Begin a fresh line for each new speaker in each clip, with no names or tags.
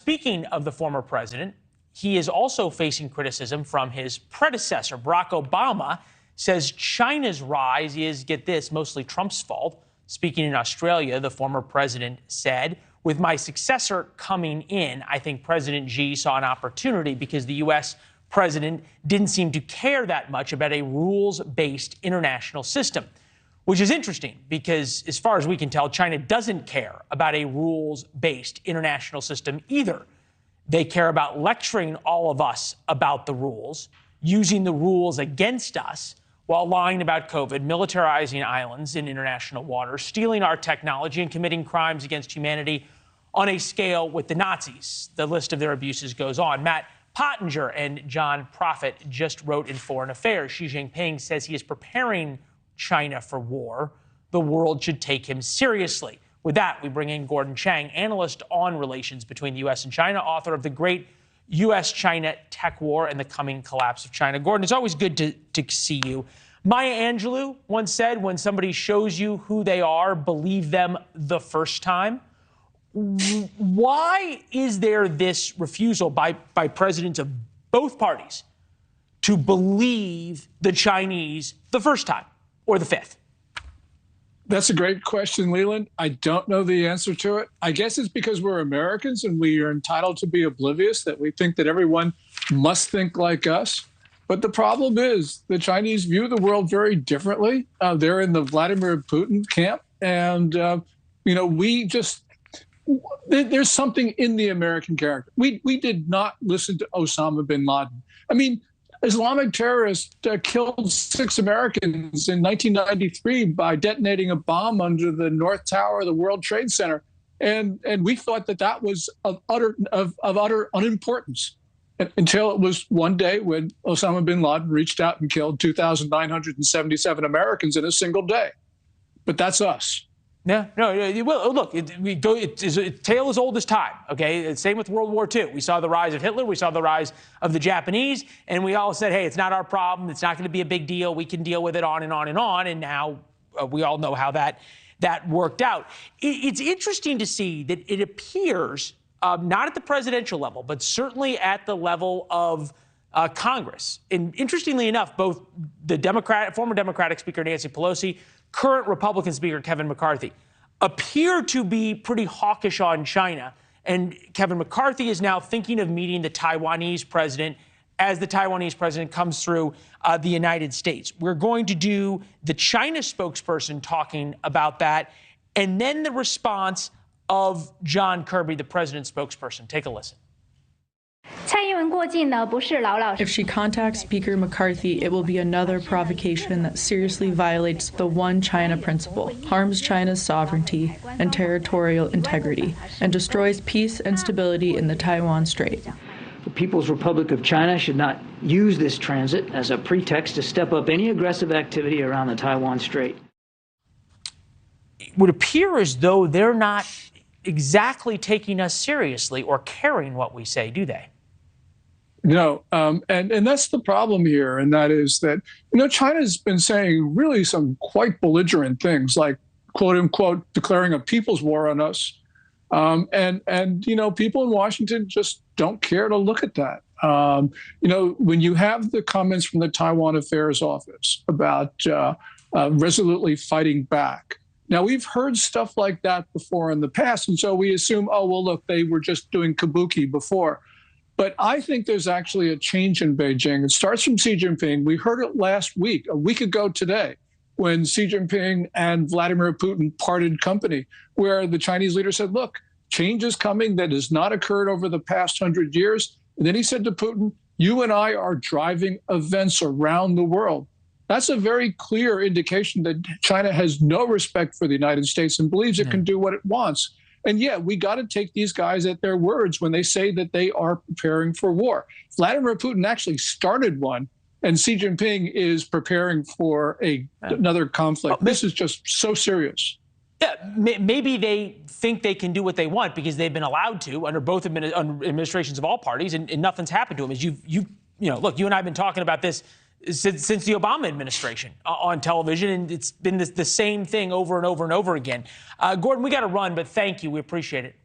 speaking of the former president, he is also facing criticism from his predecessor. Barack Obama says China's rise is, get this, mostly Trump's fault. Speaking in Australia, the former president said, "With my successor coming in, I think President Xi saw an opportunity because the U.S. president didn't seem to care that much about a rules-based international system." Which is interesting because, as far as we can tell, China doesn't care about a rules-based international system either. They care about lecturing all of us about the rules, using the rules against us, while lying about COVID, militarizing islands in international waters, stealing our technology, and committing crimes against humanity on a scale with the Nazis. The list of their abuses goes on. Matt Pottinger and John Profit just wrote in Foreign Affairs. Xi Jinping says he is preparing China for war. The world should take him seriously. With that, we bring in Gordon Chang, analyst on relations between the U.S. and China, author of The Great U.S. China Tech War and the Coming Collapse of China. Gordon, it's always good to see you. Maya Angelou once said, when somebody shows you who they are, believe them the first time. Why is there this refusal by presidents of both parties to believe the Chinese the first time or the fifth?
That's a great question, Leland. I don't know the answer to it. I guess it's because we're Americans and we are entitled to be oblivious, that we think that everyone must think like us. But the problem is the Chinese view the world very differently. They're in the Vladimir Putin camp. And, there's something in the American character. We did not listen to Osama bin Laden. I mean, Islamic terrorists killed 6 Americans in 1993 by detonating a bomb under the North Tower of the World Trade Center. And we thought that was of utter unimportance until it was one day when Osama bin Laden reached out and killed 2,977 Americans in a single day. But that's us.
Yeah, no, well, look, it's a tale as old as time, okay? Same with World War II. We saw the rise of Hitler. We saw the rise of the Japanese. And we all said, hey, it's not our problem. It's not going to be a big deal. We can deal with it on and on and on. And now we all know how that worked out. It's interesting to see that it appears, not at the presidential level, but certainly at the level of Congress. And interestingly enough, both the former Democratic Speaker Nancy Pelosi, current Republican Speaker Kevin McCarthy, appear to be pretty hawkish on China. And Kevin McCarthy is now thinking of meeting the Taiwanese president as the Taiwanese president comes through the United States. We're going to do the China spokesperson talking about that, and then the response of John Kirby, the president's spokesperson. Take a listen.
If she contacts Speaker McCarthy, it will be another provocation that seriously violates the One China principle, harms China's sovereignty and territorial integrity, and destroys peace and stability in the Taiwan Strait.
The People's Republic of China should not use this transit as a pretext to step up any aggressive activity around the Taiwan Strait.
It would appear as though they're not exactly taking us seriously or caring what we say, do they?
No, and that's the problem here, and that is that, China's been saying really some quite belligerent things, like, quote unquote, declaring a people's war on us. And people in Washington just don't care to look at that. When you have the comments from the Taiwan Affairs Office about resolutely fighting back. Now, we've heard stuff like that before in the past, and so we assume, oh, well, look, they were just doing kabuki before. But I think there's actually a change in Beijing. It starts from Xi Jinping. We heard it last week, a week ago today, when Xi Jinping and Vladimir Putin parted company, where the Chinese leader said, look, change is coming that has not occurred over the past 100 years. And then he said to Putin, you and I are driving events around the world. That's a very clear indication that China has no respect for the United States and believes it can do what it wants. And yeah, we got to take these guys at their words when they say that they are preparing for war. Vladimir Putin actually started one, and Xi Jinping is preparing for another conflict. This is just so serious.
Yeah, maybe they think they can do what they want because they've been allowed to under both administrations of all parties, and nothing's happened to them. As look, you and I have been talking about this since the Obama administration on television, and it's been the same thing over and over and over again. Gordon, we got to run, but thank you. We appreciate it.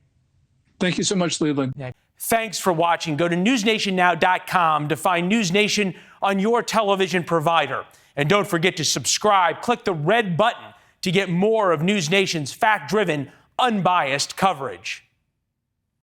Thank you so much, Leland.
Yeah. Thanks for watching. Go to newsnationnow.com to find NewsNation on your television provider. And don't forget to subscribe. Click the red button to get more of NewsNation's fact-driven, unbiased coverage.